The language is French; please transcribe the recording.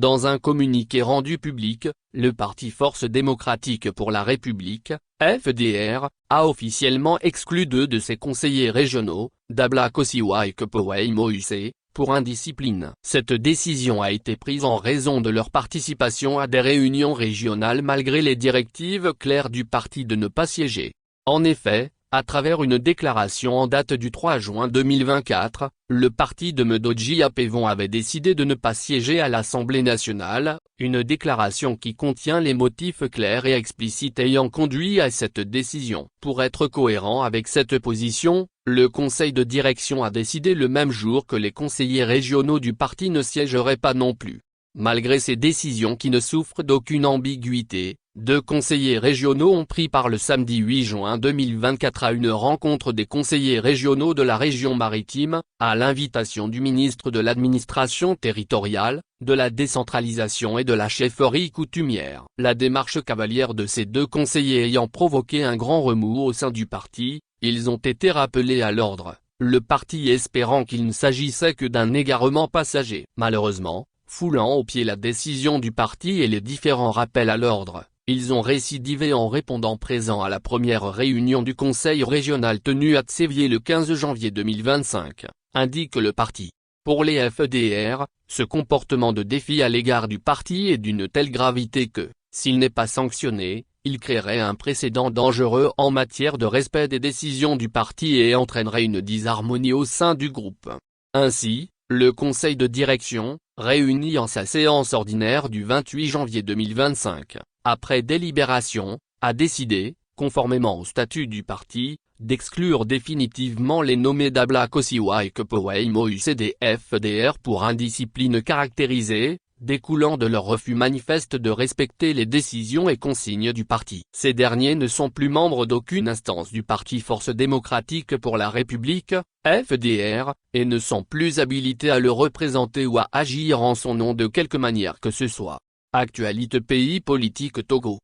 Dans un communiqué rendu public, le parti Force démocratique pour la République, FDR, a officiellement exclu 2 de ses conseillers régionaux, Dabla Kosiwa et Kepowei Mouse, pour indiscipline. Cette décision a été prise en raison de leur participation à des réunions régionales malgré les directives claires du parti de ne pas siéger. En effet, à travers une déclaration en date du 3 juin 2024, le parti de Medoji Apevon avait décidé de ne pas siéger à l'Assemblée nationale, une déclaration qui contient les motifs clairs et explicites ayant conduit à cette décision. Pour être cohérent avec cette position, le conseil de direction a décidé le même jour que les conseillers régionaux du parti ne siégeraient pas non plus. Malgré ces décisions qui ne souffrent d'aucune ambiguïté, 2 conseillers régionaux ont pris part le samedi 8 juin 2024 à une rencontre des conseillers régionaux de la région maritime, à l'invitation du ministre de l'administration territoriale, de la décentralisation et de la chefferie coutumière. La démarche cavalière de ces 2 conseillers ayant provoqué un grand remous au sein du parti, ils ont été rappelés à l'ordre, le parti espérant qu'il ne s'agissait que d'un égarement passager. Malheureusement, foulant aux pieds la décision du parti et les différents rappels à l'ordre, ils ont récidivé en répondant présent à la première réunion du conseil régional tenue à Tsévié le 15 janvier 2025, indique le parti. Pour les FDR, ce comportement de défi à l'égard du parti est d'une telle gravité que, s'il n'est pas sanctionné, il créerait un précédent dangereux en matière de respect des décisions du parti et entraînerait une disharmonie au sein du groupe. Ainsi, le conseil de direction, réuni en sa séance ordinaire du 28 janvier 2025, après délibération, a décidé, conformément au statut du parti, d'exclure définitivement les nommés Dabla Kosiwa et Kepowei Mouse des FDR pour indiscipline caractérisée, découlant de leur refus manifeste de respecter les décisions et consignes du parti. Ces derniers ne sont plus membres d'aucune instance du parti Force démocratique pour la République, FDR, et ne sont plus habilités à le représenter ou à agir en son nom de quelque manière que ce soit. Actualité pays politique Togo.